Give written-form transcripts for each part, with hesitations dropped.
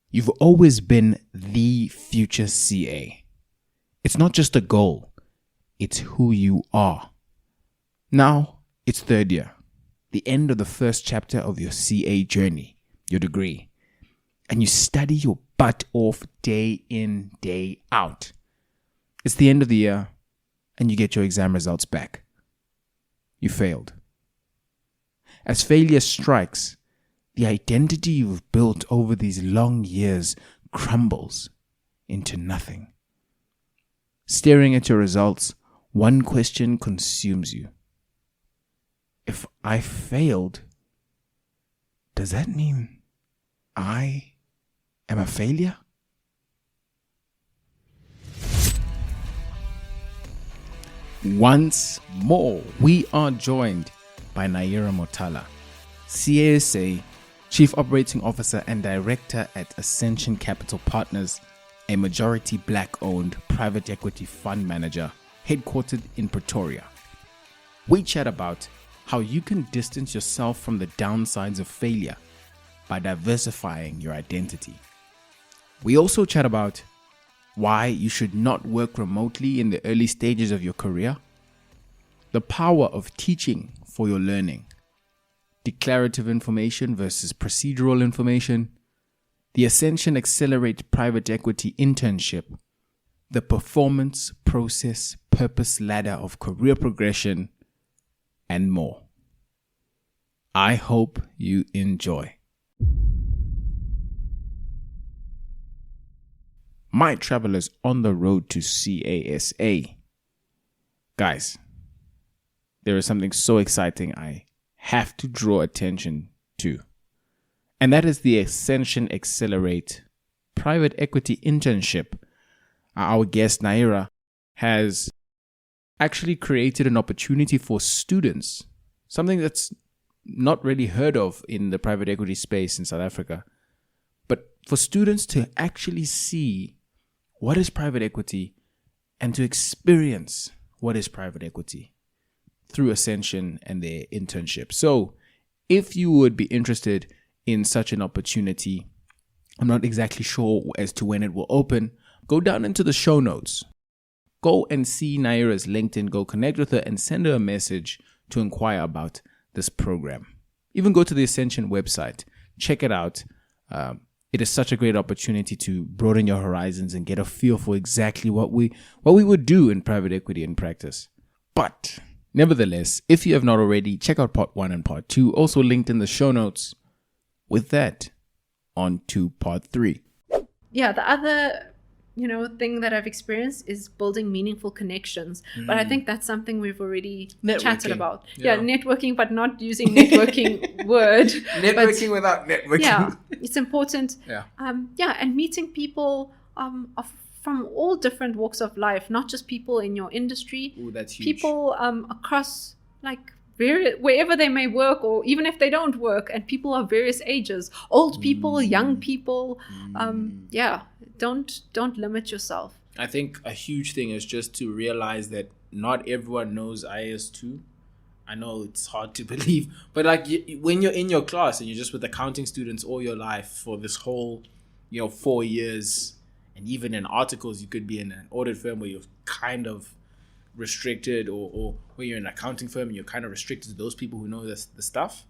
You've always been the future CA. It's not just a goal, it's who you are. Now, it's third year, the end of the first chapter of your CA journey, your degree. And you study your butt off day in, day out. It's the end of the year, and you get your exam results back. You failed. As failure strikes, the identity you've built over these long years crumbles into nothing. Staring at your results, one question consumes you. If I failed, does that mean I am a failure? Once more, we are joined by Naairah Motala, CASA, Chief Operating Officer and Director at Ascension Capital Partners, a majority black-owned private equity fund manager headquartered in Pretoria. We chat about how you can distance yourself from the downsides of failure by diversifying your identity. We also chat about why you should not work remotely in the early stages of your career, the power of teaching for your learning, declarative information versus procedural information, the Ascension Accelerate private equity internship, the performance, process, purpose ladder of career progression, and more. I hope you enjoy. My travelers on the road to CASA. Guys, there is something so exciting I have to draw attention to. And that is the Ascension Accelerate private equity internship. Our guest Naairah has actually created an opportunity for students, something that's not really heard of in the private equity space in South Africa, but for students to actually see what is private equity and to experience what is private equity through Ascension and their internship. So if you would be interested in such an opportunity, I'm not exactly sure as to when it will open, go down into the show notes. Go and see Naairah's LinkedIn, go connect with her and send her a message to inquire about this program. Even go to the Ascension website, check it out. It is such a great opportunity to broaden your horizons and get a feel for exactly what we would do in private equity in practice. But nevertheless, if you have not already, check out part 1 and part 2, also linked in the show notes. With that, on to part 3. Yeah, the other thing that I've experienced is building meaningful connections. But I think that's something we've already chatted about. Yeah, networking, but not using networking word. Networking without networking. Yeah, it's important. Yeah. And meeting people from all different walks of life, not just people in your industry. Ooh, that's huge. People across wherever they may work, or even if they don't work, and people of various ages, old people, young people. Don't limit yourself. I think a huge thing is just to realize that not everyone knows IS2. I know it's hard to believe, but when you're in your class and you're just with accounting students all your life for this whole 4 years, and even in articles you could be in an audit firm where you're kind of restricted, or when you're in an accounting firm and you're kind of restricted to those people who know the stuff.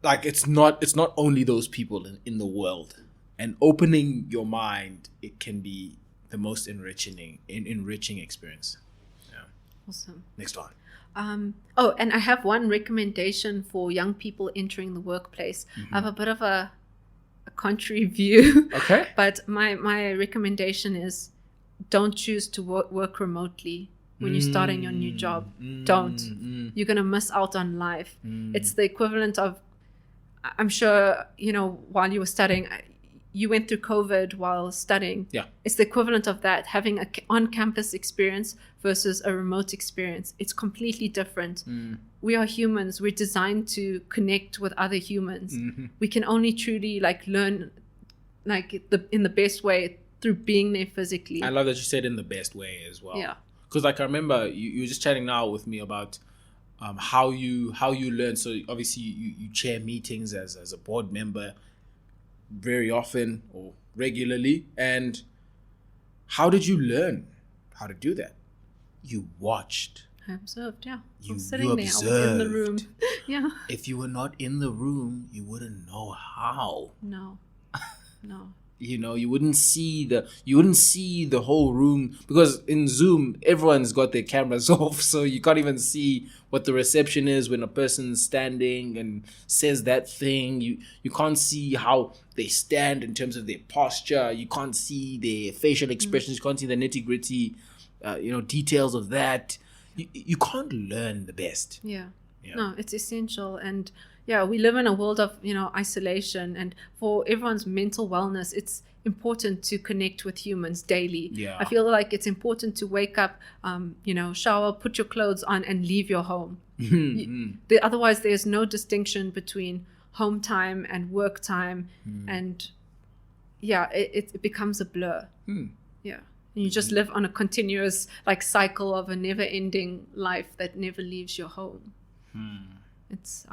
It's not only those people in the world. And opening your mind, it can be the most enriching experience. Yeah. Awesome. Next one. And I have one recommendation for young people entering the workplace. Mm-hmm. I have a bit of a contrary view. Okay. But my recommendation is don't choose to work remotely when you're starting your new job. Don't. You're going to miss out on life. It's the equivalent of, I'm sure, while you were studying, you went through COVID while studying. Yeah. It's the equivalent of that, having an on-campus experience versus a remote experience. It's completely different. We are humans. We're designed to connect with other humans. Mm-hmm. We can only truly learn in the best way through being there physically. I love that you said in the best way as well. Yeah. Because I remember you were just chatting now with me about how you learn. So obviously you chair meetings as a board member. very often or regularly? And how did you learn how to do that? You watched. I observed, yeah. You I'm sitting there, I was in the room. Yeah. If you were not in the room, you wouldn't know how. No. You wouldn't see the whole room, because in Zoom everyone's got their cameras off, so you can't even see what the reception is when a person's standing and says that thing. You can't see how they stand in terms of their posture. You can't see their facial expressions. You can't see the nitty-gritty details of that. You can't learn the best. Yeah. No, it's essential. And yeah, we live in a world of, isolation, and for everyone's mental wellness, it's important to connect with humans daily. Yeah. I feel like it's important to wake up, shower, put your clothes on and leave your home. Otherwise, there's no distinction between home time and work time. And yeah, it becomes a blur. Yeah. And you just live on a continuous cycle of a never-ending life that never leaves your home. It's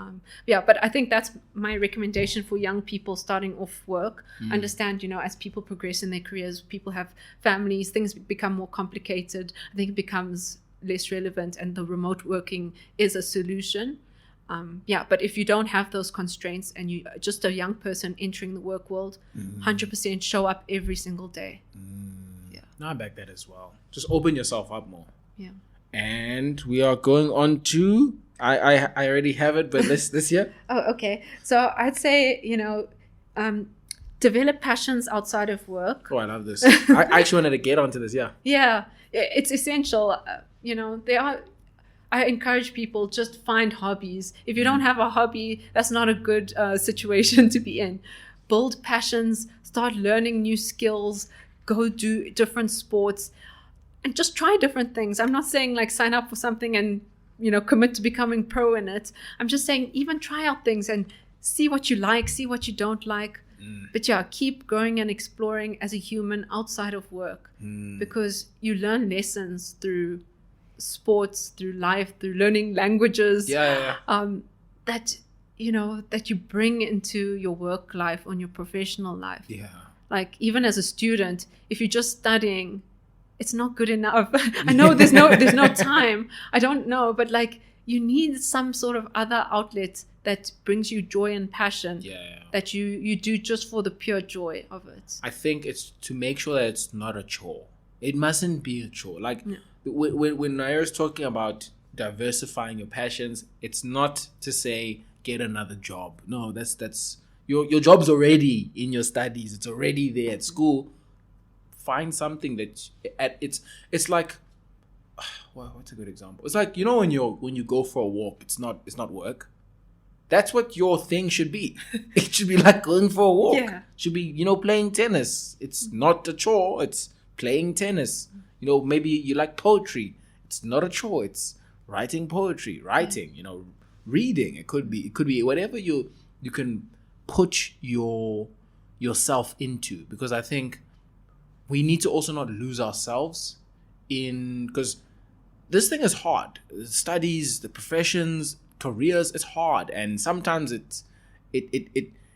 but I think that's my recommendation for young people starting off work. Understand, as people progress in their careers, people have families, things become more complicated. I think it becomes less relevant, and the remote working is a solution. But if you don't have those constraints and you're just a young person entering the work world, 100% show up every single day. No, I back that as well. Just open yourself up more. Yeah. And we are going on to, I already have it, but this year. Oh, okay. So I'd say, develop passions outside of work. Oh, I love this. I actually wanted to get onto this, yeah. Yeah, it's essential. I encourage people, just find hobbies. If you don't have a hobby, that's not a good situation to be in. Build passions, start learning new skills, go do different sports, and just try different things. I'm not saying sign up for something and commit to becoming pro in it. I'm just saying even try out things and see what you like, see what you don't like. But yeah, keep growing and exploring as a human outside of work, because you learn lessons through sports, through life, through learning languages. That you bring into your work life or your professional life. Even as a student, if you're just studying, it's not good enough. I know there's no time. I don't know, but you need some sort of other outlet that brings you joy and passion. That you do just for the pure joy of it. I think it's to make sure that it's not a chore. It mustn't be a chore. When Naairah's talking about diversifying your passions, it's not to say get another job. No, that's your job's already in your studies. It's already there at school. Find something that it's like, well, what's a good example? It's like, when you go for a walk, it's not work. That's what your thing should be. It should be like going for a walk. Yeah. It should be, playing tennis. It's not a chore. It's playing tennis. Maybe you like poetry. It's not a chore. It's writing poetry, reading. It could be whatever you can put yourself into, because I think we need to also not lose ourselves because this thing is hard. Studies, the professions, careers, it's hard, and sometimes it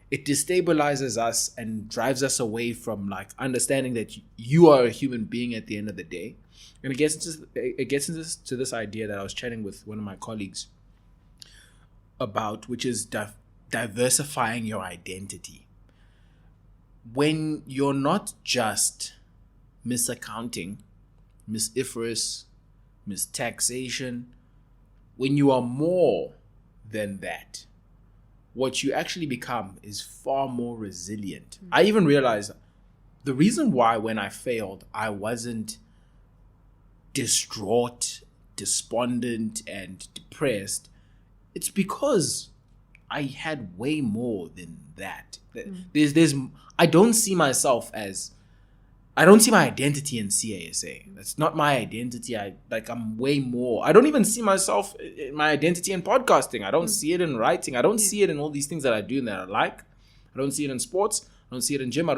destabilizes us and drives us away from understanding that you are a human being at the end of the day. And it gets into this idea that I was chatting with one of my colleagues about, which is diversifying your identity. When you're not just Miss Accounting, Miss IFRS, Miss Taxation, when you are more than that, what you actually become is far more resilient. I even realized the reason why when I failed, I wasn't distraught, despondent, and depressed. It's because I had way more than that. I don't see my identity in CASA. That's not my identity. I'm way more. I don't even see myself in my identity in podcasting. I don't see it in writing. I don't see it in all these things that I do and that I like. I don't see it in sports. I don't see it in gym.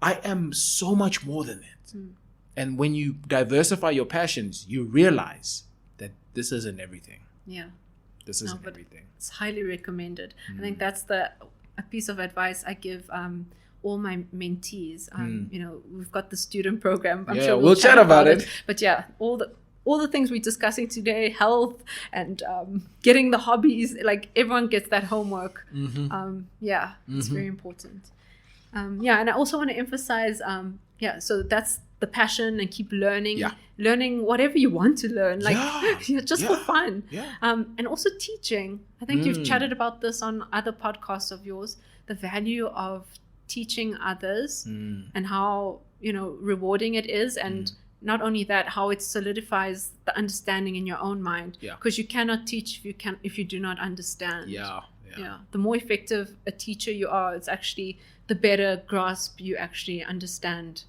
I am so much more than that. And when you diversify your passions, you realize that this isn't everything. Yeah. This isn't everything. It's highly recommended. I think that's a piece of advice I give all my mentees. We've got the student program. I'm sure we'll chat about it. But yeah, all the things we're discussing today, health and getting the hobbies, like everyone gets that homework. It's very important. And I also want to emphasize, so that's the passion, and keep learning whatever you want to learn, like just for fun. And also teaching. I think you've chatted about this on other podcasts of yours, the value of teaching others and how, rewarding it is. And not only that, how it solidifies the understanding in your own mind, because you cannot teach if you do not understand. The more effective a teacher you are, it's actually the better grasp you actually understand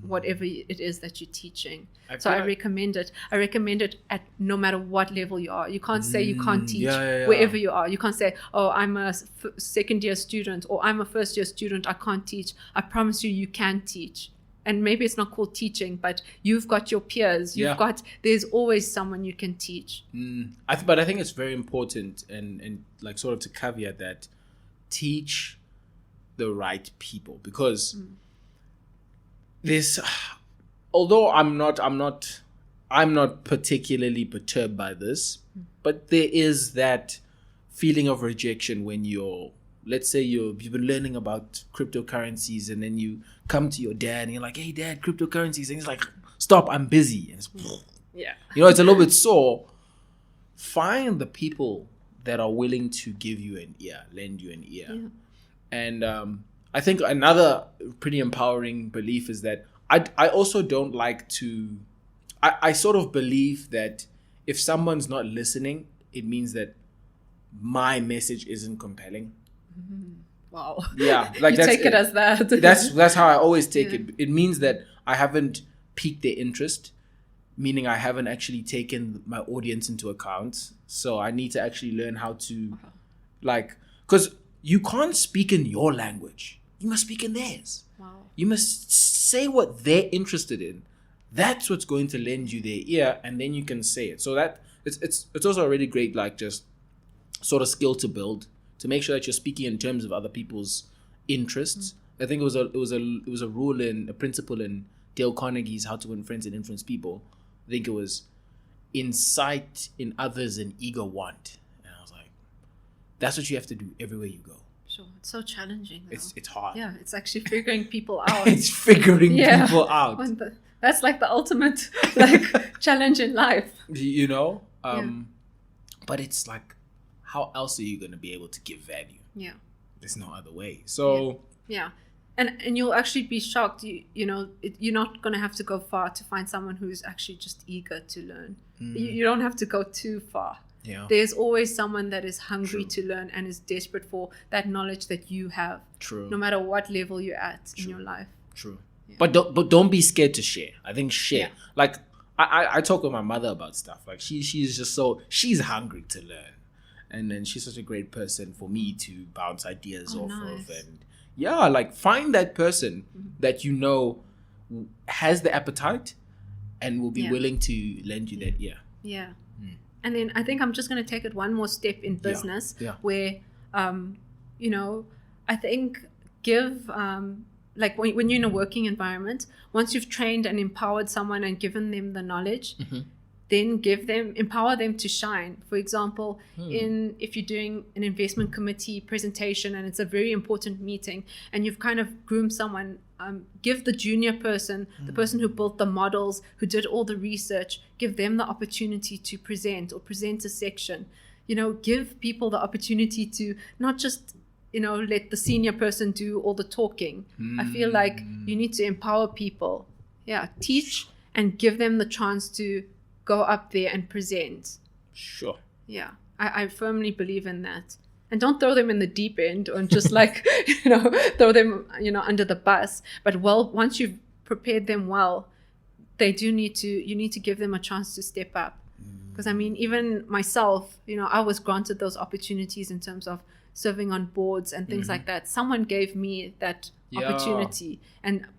whatever it is that you're teaching. I recommend it. I recommend it at no matter what level you are. You can't say you can't teach wherever you are. You can't say, oh, I'm a second year student or I'm a first year student, I can't teach. I promise you can teach. And maybe it's not called teaching, but you've got your peers. There's always someone you can teach. But I think it's very important and like sort of to caveat that, teach the right people, because this, although I'm not particularly perturbed by this, but there is that feeling of rejection when let's say you've been learning about cryptocurrencies and then you come to your dad and you're like, hey dad, cryptocurrencies, and he's like, stop, I'm busy. And it's, it's a little bit sore. Find the people that are willing to give you an ear, lend you an ear. And I think another pretty empowering belief is that I also don't like to, I sort of believe that if someone's not listening, it means that my message isn't compelling. Wow. Yeah. Like you take it as that. That's how I always take it. It means that I haven't piqued their interest, meaning I haven't actually taken my audience into account. So I need to actually learn how to because you can't speak in your language. You must speak in theirs. Wow. You must say what they're interested in. That's what's going to lend you their ear, and then you can say it. So that it's also a really great, just sort of skill to build, to make sure that you're speaking in terms of other people's interests. I think it was a principle in Dale Carnegie's How to Win Friends and Influence People. I think it was incite in others an eager want. And I was like, that's what you have to do everywhere you go. Sure. It's so challenging though. It's hard. Yeah, it's actually figuring people out. It's figuring people out. That's like the ultimate challenge in life. But it's like, how else are you going to be able to give value? Yeah. There's no other way. So yeah. And you'll actually be shocked. You're not going to have to go far to find someone who's actually just eager to learn. You don't have to go too far. Yeah. There's always someone that is hungry to learn and is desperate for that knowledge that you have. True. No matter what level you're at in your life. True. Yeah. But don't be scared to share. I think share. Yeah. I talk with my mother about stuff. She's just she's hungry to learn. And then she's such a great person for me to bounce ideas off of. And find that person that has the appetite and will be willing to lend you that ear. Yeah. And then I think I'm just going to take it one more step in business where, I think give, when you're in a working environment, once you've trained and empowered someone and given them the knowledge, then empower them to shine. For example, if you're doing an investment committee presentation and it's a very important meeting and you've kind of groomed someone, give the junior person, the person who built the models, who did all the research, give them the opportunity to present or present a section. Give people the opportunity to not just, let the senior person do all the talking. I feel like you need to empower people. Yeah, teach and give them the chance to go up there and present. Sure. Yeah, I firmly believe in that. And don't throw them in the deep end and just throw them, under the bus. But once you've prepared them well, you need to give them a chance to step up. Because even myself, I was granted those opportunities in terms of serving on boards and things like that. Someone gave me that opportunity.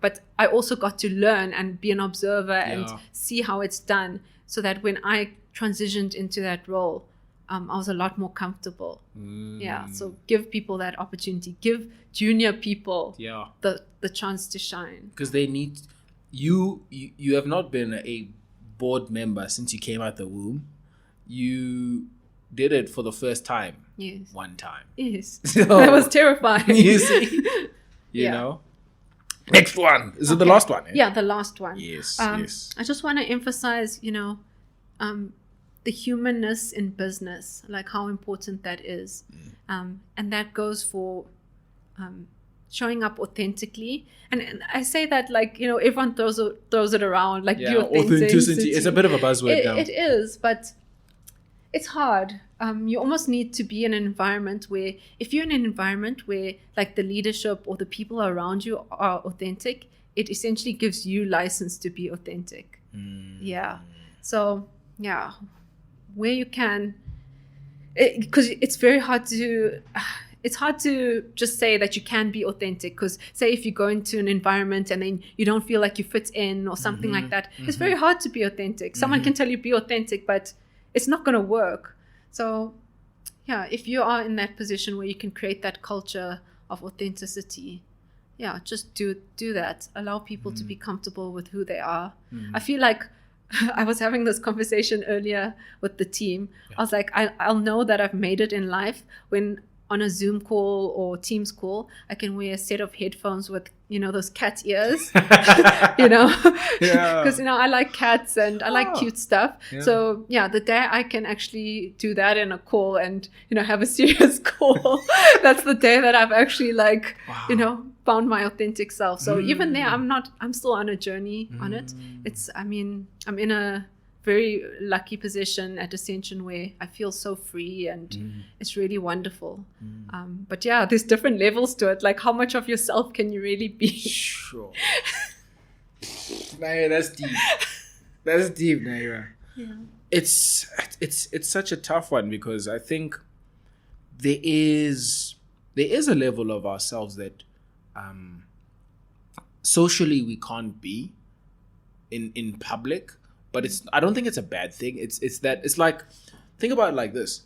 But I also got to learn and be an observer and see how it's done, so that when I transitioned into that role, I was a lot more comfortable. Yeah. So give people that opportunity. Give junior people the chance to shine. Because they need you have not been a board member since you came out the womb. You did it for the first time. Yes. One time. Yes. So, that was terrifying. You see? You know? Next one. Is it the last one? Yeah, the last one. Yes, yes. I just want to emphasize, the humanness in business, like how important that is. And that goes for showing up authentically. And I say that like, everyone throws it around, like authenticity. It's a bit of a buzzword now. It is, but it's hard. You almost need to be in an environment where, if you're in an environment where like the leadership or the people around you are authentic, it essentially gives you license to be authentic. Yeah. So, yeah, where you can, because it's very hard to, it's hard to just say that you can be authentic, because say if you go into an environment and then you don't feel like you fit in or something like that, it's very hard to be authentic. Someone can tell you be authentic, but it's not going to work. So, yeah, if you are in that position where you can create that culture of authenticity, yeah, just do that. Allow people to be comfortable with who they are. I feel like I was having this conversation earlier with the team. I was like, I'll know that I've made it in life when on a Zoom call or Teams call, I can wear a set of headphones with, those cat ears, because, I like cats and I like cute stuff. Yeah. So, yeah, the day I can actually do that in a call and, have a serious call, that's the day that I've actually found my authentic self. So even there, I'm still on a journey on it. I'm in a very lucky position at Ascension where I feel so free and it's really wonderful. But yeah, there's different levels to it. Like, how much of yourself can you really be? Sure. Naairah, that's deep. That's deep, Naairah. Yeah. It's such a tough one, because I think there is a level of ourselves that socially we can't be in public. But I don't think it's a bad thing. It's like, think about it like this.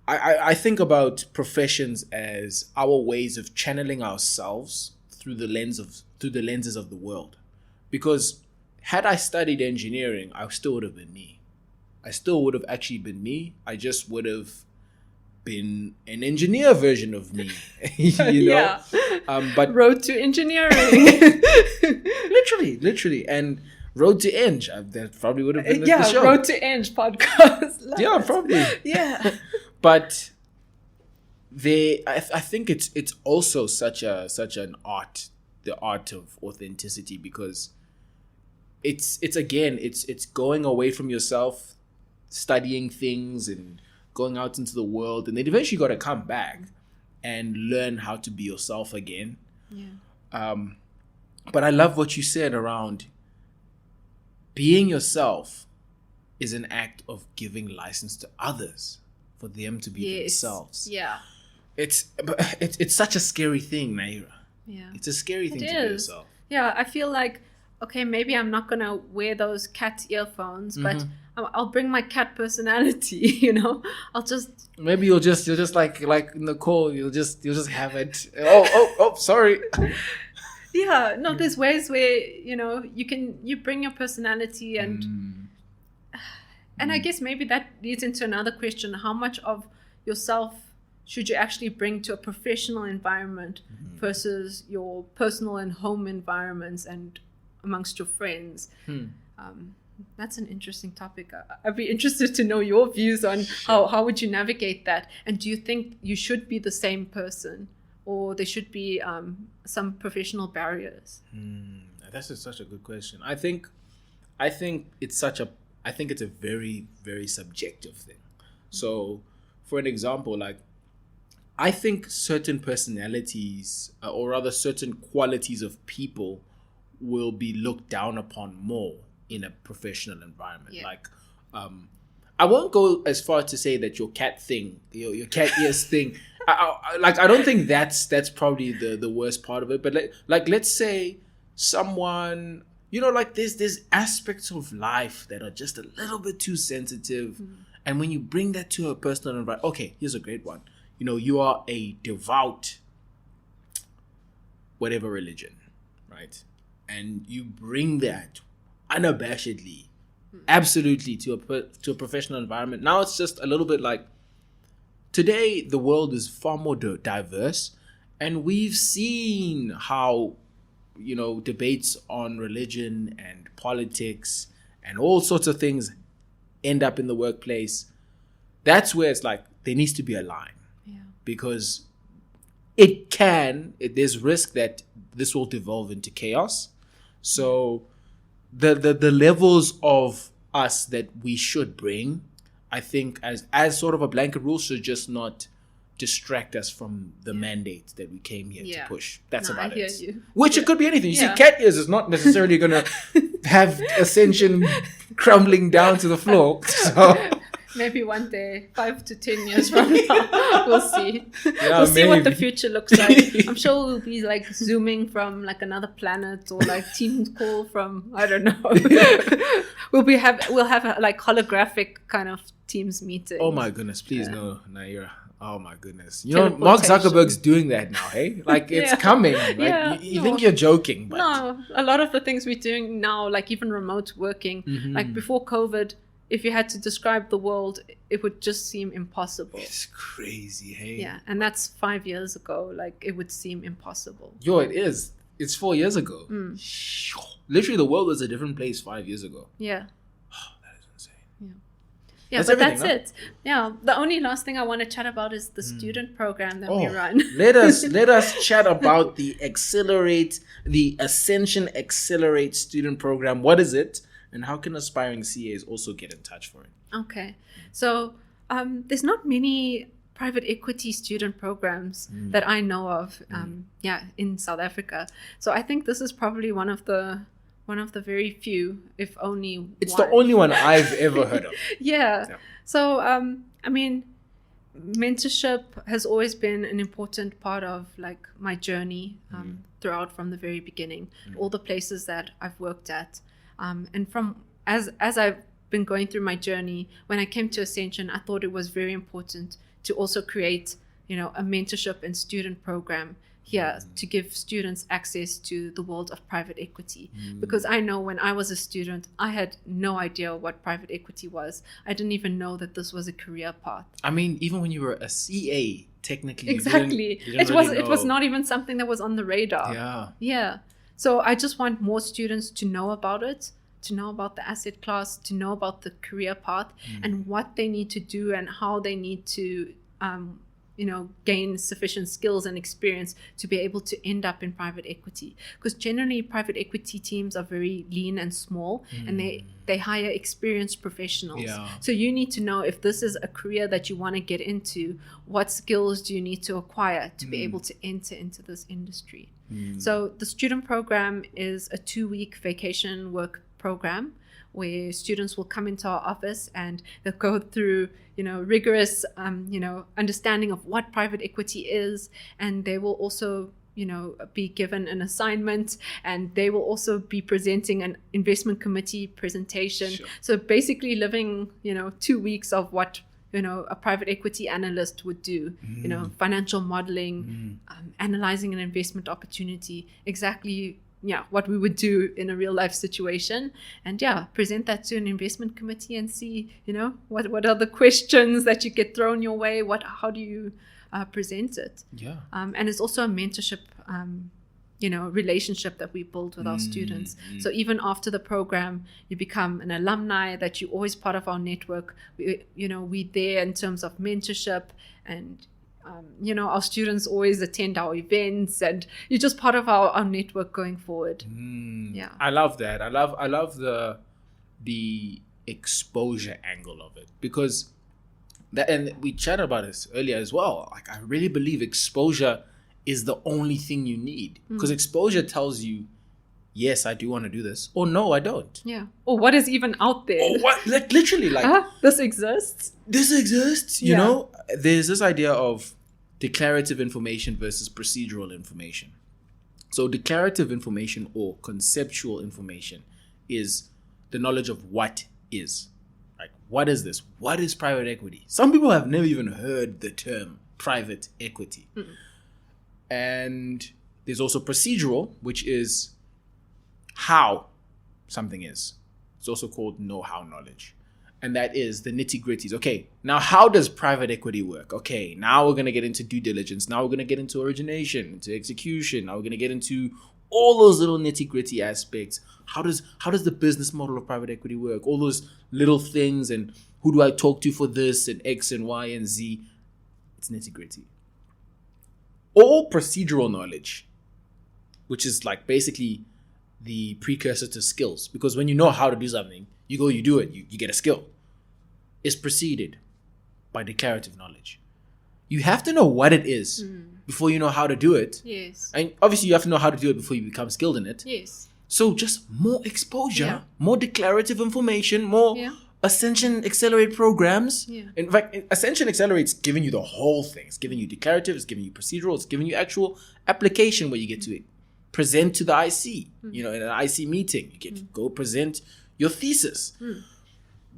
I think about professions as our ways of channeling ourselves through the lenses of the world. Because had I studied engineering, I still would have been me. I still would have actually been me. I just would have been an engineer version of me. Yeah. But road to engineering. literally. And Road to Eng. That probably would have been the show. Road to Eng podcast. Yeah, probably. Yeah. But I think it's also such an art, the art of authenticity, because it's going away from yourself, studying things and going out into the world, and then eventually got to come back and learn how to be yourself again. Yeah. But I love what you said around being yourself is an act of giving license to others for them to be themselves. Yeah. It's such a scary thing, Naairah. Yeah. It's a scary thing to be yourself. Yeah, I feel like, okay, maybe I'm not gonna wear those cat earphones, but I'll bring my cat personality. I'll just you'll just like in the call, you'll just have it. Oh, sorry. Yeah, no, there's ways where, you bring your personality and I guess maybe that leads into another question. How much of yourself should you actually bring to a professional environment versus your personal and home environments and amongst your friends? That's an interesting topic. I'd be interested to know your views on how would you navigate that? And do you think you should be the same person, or there should be some professional barriers? That's such a good question. I think it's a very, very subjective thing. So, for an example, like, I think certain personalities, or rather certain qualities of people, will be looked down upon more in a professional environment. Yeah. Like, I won't go as far to say that your cat thing, your cat ears thing. I don't think that's probably the worst part of it. But let's say someone, there's aspects of life that are just a little bit too sensitive, And when you bring that to a personal environment, okay, here's a great one. You know, you are a devout, whatever religion, right? And you bring that unabashedly, absolutely to a professional environment. Now it's just a little bit like, today the world is far more diverse, and we've seen how, you know, debates on religion and politics and all sorts of things end up in the workplace. That's where it's like there needs to be a line, because there's risk that this will devolve into chaos. So the levels of us that we should bring, I think, as sort of a blanket rule, should just not distract us from the mandate that we came here to push. That's about I hear it. you. Which it could be anything. You see, cat ears is not necessarily going to have Ascension crumbling down to the floor. So maybe one day, 5 to 10 years from now, we'll see. Yeah, we'll see maybe what the future looks like. I'm sure we'll be like zooming from like another planet, or like Teams call from, I don't know. we'll have a like holographic kind of Teams meeting. Oh my goodness, please no, Naairah. Oh my goodness. You know, Mark Zuckerberg's doing that now, hey? Like, it's coming. Like, you think you're joking, but no, a lot of the things we're doing now, like even remote working, like before COVID, if you had to describe the world, it would just seem impossible. It's crazy, hey? Yeah, and that's 5 years ago. Like, it would seem impossible. Yo, it is. It's 4 years ago. Literally, the world was a different place 5 years ago. Yeah. That is insane. Yeah, That's but that's everything, it. Yeah, the only last thing I want to chat about is the student program that we run. let us chat about the Ascension Accelerate student program. What is it, and how can aspiring CAs also get in touch for it? Okay, so there's not many private equity student programs that I know of. In South Africa. So I think this is probably one of the very few, if only It's one. the only one I've ever heard of. Yeah. So, I mean, mentorship has always been an important part of like my journey throughout from the very beginning, all the places that I've worked at. And from as I've been going through my journey, when I came to Ascension, I thought it was very important to also create, you know, a mentorship and student program here to give students access to the world of private equity. Because I know when I was a student, I had no idea what private equity was. I didn't even know that this was a career path. I mean, even when you were a CA, technically, Exactly. you didn't really It was not even something that was on the radar. Yeah. So I just want more students to know about it, to know about the asset class, to know about the career path and what they need to do and how they need to gain sufficient skills and experience to be able to end up in private equity. Because generally private equity teams are very lean and small and they hire experienced professionals. So you need to know, if this is a career that you want to get into, what skills do you need to acquire to be able to enter into this industry. So the student program is a 2-week vacation work program where students will come into our office and they'll go through, rigorous, understanding of what private equity is. And they will also, be given an assignment, and they will also be presenting an investment committee presentation. Sure. So basically living, 2 weeks of what, a private equity analyst would do, financial modeling, analyzing an investment opportunity, exactly what we would do in a real life situation, and present that to an investment committee and see, what are the questions that you get thrown your way, how do you present it. And it's also a mentorship relationship that we build with our students. So even after the program, you become an alumni, that you're always part of our network. We're there in terms of mentorship, and our students always attend our events, and you're just part of our network going forward. I love that. I love the exposure angle of it, because that, and we chatted about this earlier as well. Like, I really believe exposure is the only thing you need, because exposure tells you, yes, I do want to do this, or no, I don't. Or what is even out there. Or what, literally, this exists. You know, there's this idea of declarative information versus procedural information. So declarative information or conceptual information is the knowledge of what is. Like, what is this? What is private equity? Some people have never even heard the term private equity. And there's also procedural, which is how something is. It's also called know-how knowledge. And that is the nitty-gritties. Okay, now how does private equity work? Okay, now we're going to get into due diligence. Now we're going to get into origination, into execution. Now we're going to get into all those little nitty-gritty aspects. How does the business model of private equity work? All those little things, and who do I talk to for this, and X and Y and Z. It's nitty-gritty. All procedural knowledge, which is like basically the precursor to skills. Because when you know how to do something, you go, you do it, you get a skill, is preceded by declarative knowledge. You have to know what it is before you know how to do it. Yes. And obviously you have to know how to do it before you become skilled in it. Yes. So just more exposure, more declarative information, more Ascension Accelerate programs. Yeah. In fact, Ascension Accelerate's giving you the whole thing. It's giving you declarative, it's giving you procedural, it's giving you actual application where you get to present to the IC. You know, in an IC meeting, you get to go present your thesis.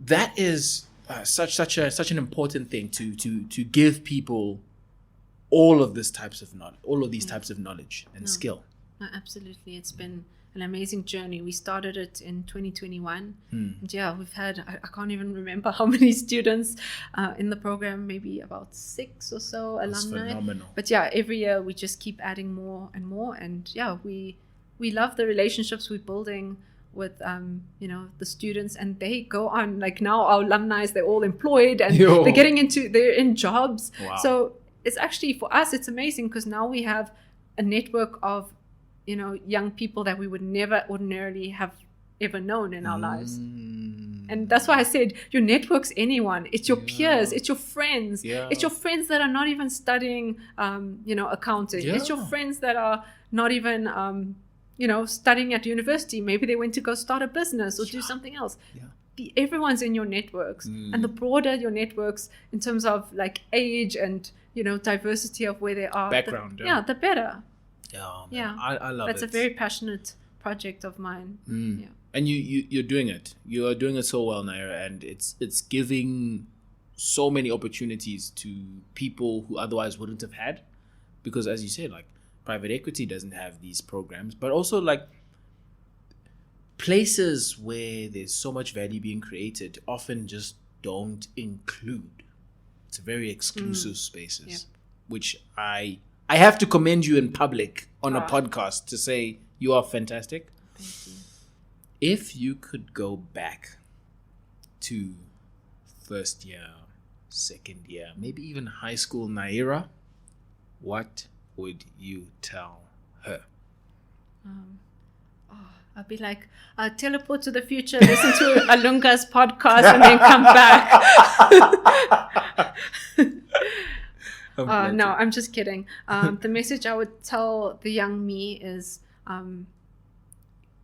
That is such an important thing to give people all of these types of knowledge and skill. No, absolutely. It's been an amazing journey. We started it in 2021. And we've had, I can't even remember how many students in the program, maybe about 6 or so alumni. That's phenomenal. But every year we just keep adding more and more. And we love the relationships we're building with the students, and they go on, like now our alumni, they're all employed and they're in jobs. Wow. So it's actually, for us, it's amazing because now we have a network of young people that we would never ordinarily have ever known in our lives. And that's why I said your network's anyone. It's your peers, it's your friends. It's your friends that are not even studying accounting. It's your friends that are not even studying at university. Maybe they went to go start a business or do something else. Everyone's in your networks. And the broader your networks in terms of like age and diversity of where they are, background, the better. I love That's it. a very passionate project of mine. And you're doing it. You are doing it so well, Naairah, and it's giving so many opportunities to people who otherwise wouldn't have had, because as you said, like private equity doesn't have these programs, but also like places where there's so much value being created often just don't include. It's very exclusive spaces, which I have to commend you in public on a podcast to say you are fantastic. Thank you. If you could go back to first year, second year, maybe even high school Naairah, what would you tell her? I'd be like, teleport to the future, listen to Alunga's podcast, and then come back. No, I'm just kidding. The message I would tell the young me is,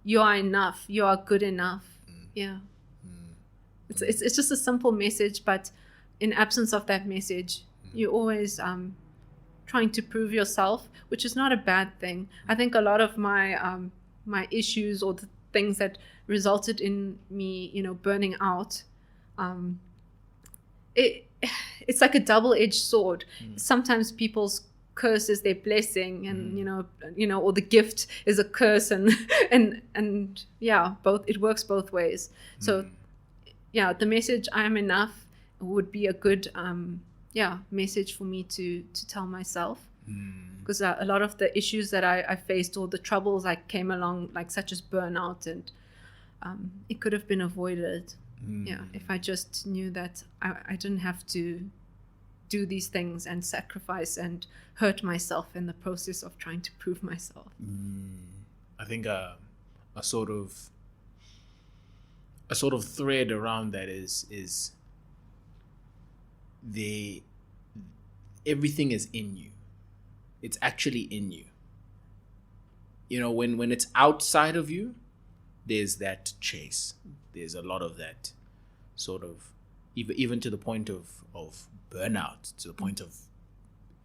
you are enough. You are good enough. It's just a simple message, but in absence of that message, you're always trying to prove yourself, which is not a bad thing. I think a lot of my my issues or the things that resulted in me, burning out, it's like a double-edged sword. Sometimes people's curse is their blessing, and or the gift is a curse, and both, it works both ways. So the message I am enough would be a good message for me to tell myself, because a lot of the issues that I faced, or the troubles I came along, like such as burnout, and it could have been avoided if I just knew that I didn't have to do these things and sacrifice and hurt myself in the process of trying to prove myself. I think a sort of thread around that is everything is in you. It's actually in you. When it's outside of you, there's that chase. There's a lot of that sort of, even to the point of burnout, to the point of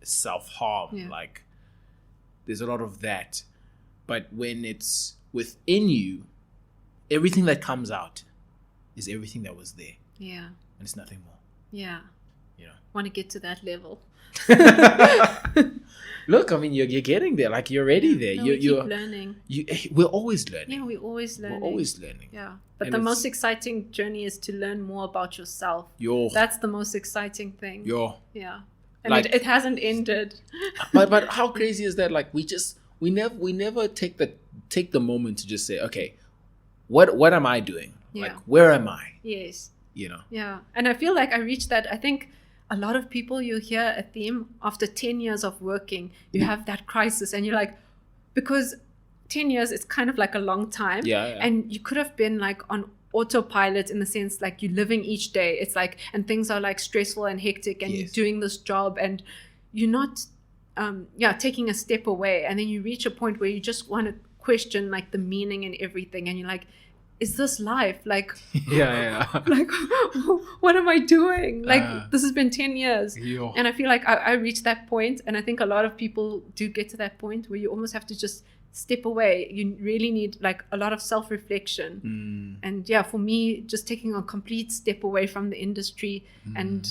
self-harm. Like there's a lot of that. But when it's within you, everything that comes out is everything that was there. and it's nothing more. Yeah. You know. Want to get to that level. Look, I mean, you're getting there. Like, you're already there. No, you're keep learning. We're always learning. Yeah, we're always learning. We're always learning. Yeah. But And the it's- most exciting journey is to learn more about yourself. Yo, That's the most exciting thing. yo. Yeah. And Like- it hasn't ended. But how crazy is that? Like, we never take the moment to just say, okay, what am I doing? Yeah. Like, where am I? Yes. You know. Yeah. And I feel like I reached that. I think a lot of people, you hear a theme after 10 years of working, you have that crisis and you're like, because 10 years, it's kind of like a long time. Yeah. And you could have been like on autopilot in the sense like you're living each day. It's like, and things are like stressful and hectic and Yes. you're doing this job and you're not, taking a step away. And then you reach a point where you just want to question like the meaning and everything. And you're like, is this life? Like, Yeah. like, what am I doing? Like, this has been 10 years. Yo. And I feel like I reached that point, and I think a lot of people do get to that point where you almost have to just step away. You really need like a lot of self-reflection. And yeah, for me, just taking a complete step away from the industry and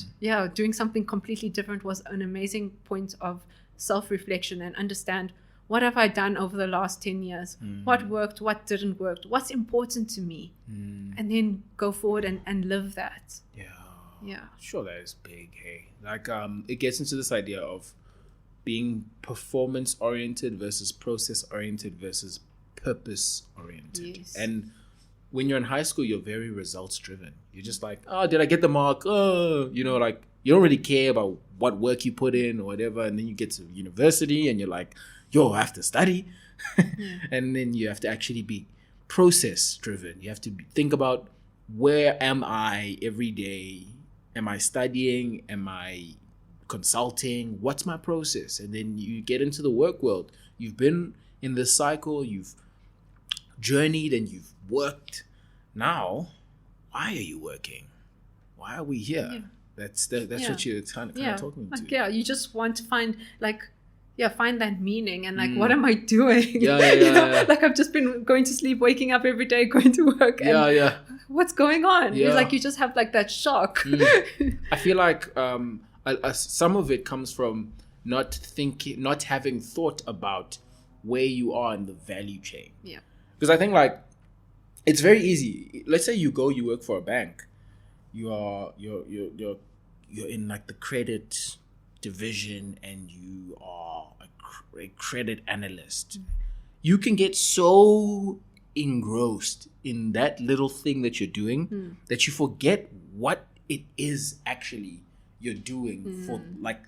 doing something completely different was an amazing point of self-reflection and understand, what have I done over the last 10 years? What worked? What didn't work? What's important to me? And then go forward and live that. Yeah. Sure, that is big. Hey, like, it gets into this idea of being performance oriented versus process oriented versus purpose oriented. Yes. And when you're in high school, you're very results driven. You're just like, oh, did I get the mark? Oh, you know, like, you don't really care about what work you put in or whatever. And then you get to university and you're like, yo, I have to study. And then you have to actually be process driven. You have to think about, where am I every day? Am I studying? Am I consulting? What's my process? And then you get into the work world. You've been in this cycle. You've journeyed and you've worked. Now, why are you working? Why are we here? Yeah. That's what you're kind of talking like, to. you just want to find find that meaning and like, what am I doing? Yeah. Like, I've just been going to sleep, waking up every day, going to work. And what's going on? Yeah. It's like you just have like that shock. I feel like some of it comes from not having thought about where you are in the value chain. Yeah. Because I think like it's very easy. Let's say you work for a bank. You're in like the credit division and you are a credit analyst. You can get so engrossed in that little thing that you're doing that you forget what it is actually you're doing for like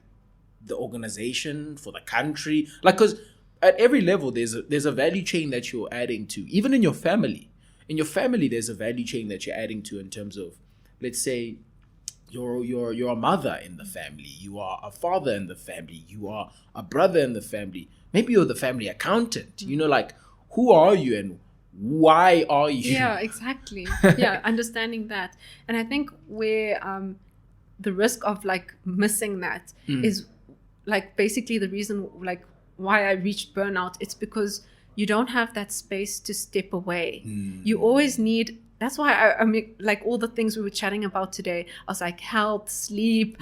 the organization, for the country. Like, because at every level there's a value chain that you're adding to. Even in your family. In your family there's a value chain that you're adding to in terms of, let's say, you're a mother in the family, you are a father in the family, you are a brother in the family, maybe you're the family accountant. You know, like, who are you and why are you? Yeah, exactly. Yeah, understanding that. And I think where the risk of like missing that is like basically the reason like why I reached burnout. It's because you don't have that space to step away. You always need. That's why I mean, like all the things we were chatting about today, I was like health, sleep,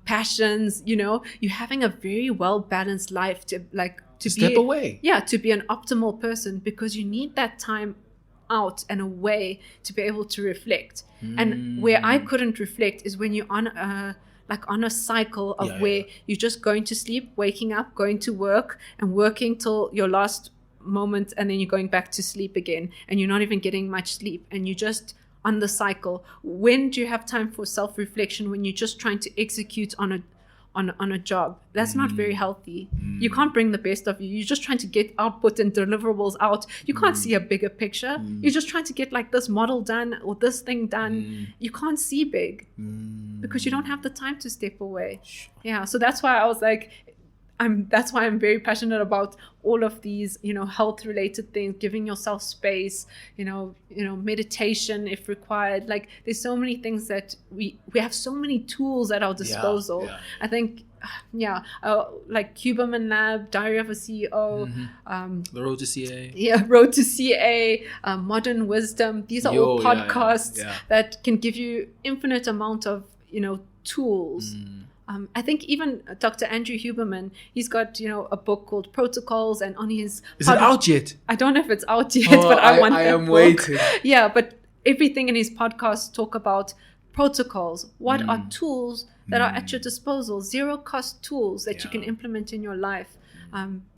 passions, you know, you're having a very well-balanced life to step away. Yeah, to be an optimal person, because you need that time out and away to be able to reflect. And where I couldn't reflect is when you're on a cycle of where you're just going to sleep, waking up, going to work and working till your last moment, and then you're going back to sleep again, and you're not even getting much sleep, and you're just on the cycle. When do you have time for self-reflection when you're just trying to execute on a job? That's not very healthy. You can't bring the best of you. You're just trying to get output and deliverables out. You can't see a bigger picture. You're just trying to get like this model done or this thing done. You can't see big because you don't have the time to step away. Yeah, so that's why I was like, that's why I'm very passionate about all of these, health related things, giving yourself space, meditation if required. Like there's so many things that we have so many tools at our disposal. Yeah. I think, like Huberman Lab, Diary of a CEO, The Road to CA. Road to CA, Modern Wisdom. These are all podcasts that can give you infinite amount of, tools. I think even Dr. Andrew Huberman, he's got, a book called Protocols, and on his... Is it out yet? I don't know if it's out yet, but I want that book. Waiting. Yeah, but everything in his podcast talk about protocols. What are tools that are at your disposal? Zero cost tools that you can implement in your life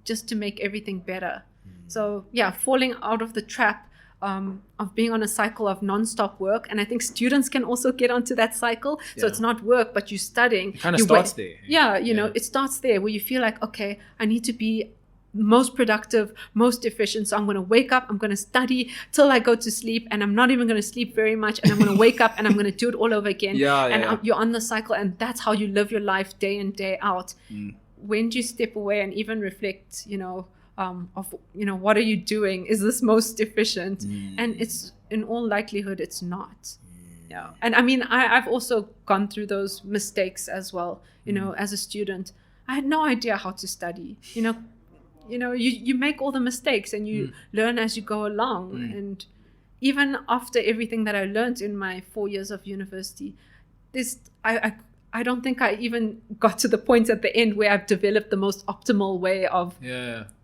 just to make everything better. So falling out of the trap of being on a cycle of non-stop work. And I think students can also get onto that cycle. So it's not work, but you're studying. It kind of starts there. It starts there where you feel like, okay, I need to be most productive, most efficient. So I'm going to wake up, I'm going to study till I go to sleep, and I'm not even going to sleep very much. And I'm going to wake up and I'm going to do it all over again. You're on the cycle, and that's how you live your life day in, day out. When do you step away and even reflect, what are you doing? Is this most efficient? And it's in all likelihood, it's not. And I mean, I've also gone through those mistakes as well. As a student, I had no idea how to study. You make all the mistakes and you learn as you go along. And even after everything that I learned in my 4 years of university, I don't think I even got to the point at the end where I've developed the most optimal way of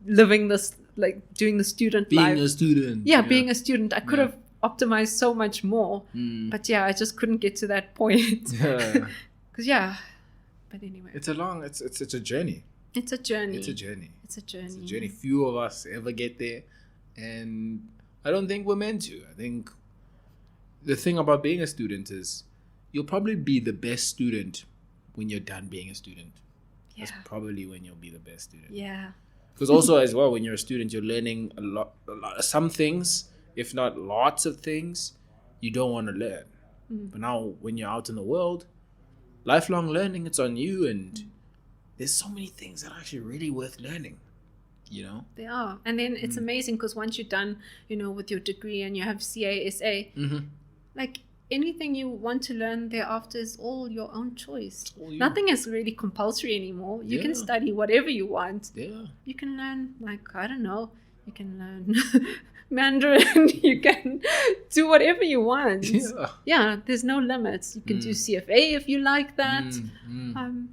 living this, like doing the student life. Being a student. Being a student. I could have optimized so much more. But I just couldn't get to that point. But anyway. It's a journey. It's a journey. It's a journey. It's a journey. It's a journey. Few of us ever get there. And I don't think we're meant to. I think the thing about being a student is you'll probably be the best student when you're done being a student. That's probably when you'll be the best student. Because also as well, when you're a student, you're learning a lot, some things, if not lots of things, you don't want to learn. But now when you're out in the world, lifelong learning, it's on you, and there's so many things that are actually really worth learning. They are. And then it's amazing because once you're done, with your degree and you have CASA, like anything you want to learn thereafter is all your own choice. Nothing is really compulsory anymore. You can study whatever you want. You can learn, you can learn Mandarin. You can do whatever you want. There's no limits. You can do CFA if you like that.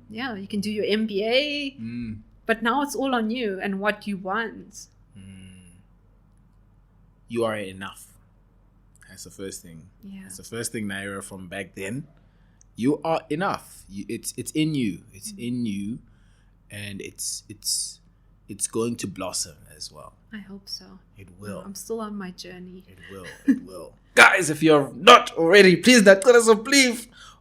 You can do your MBA. But now it's all on you and what you want. You are enough. That's the first thing. That's the first thing, Naairah, from back then. You are enough. It's in you. It's in you, and it's going to blossom as well. I hope so. It will. I'm still on my journey. It will. Guys, if you're not already, please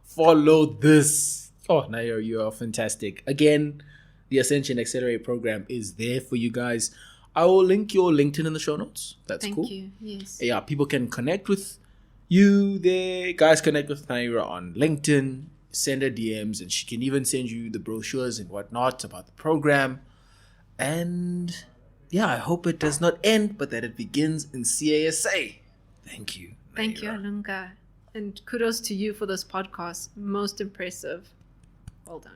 follow this. Oh, Naairah, you are fantastic. Again, the Ascension Accelerate program is there for you guys. I will link your LinkedIn in the show notes. That's cool. Thank you. Yes. Yeah, people can connect with you there. Guys, connect with Naairah on LinkedIn. Send her DMs, and she can even send you the brochures and whatnot about the program. And I hope it does not end, but that it begins in CASA. Thank you, Naairah. Thank you, Alunga. And kudos to you for this podcast. Most impressive. Well done.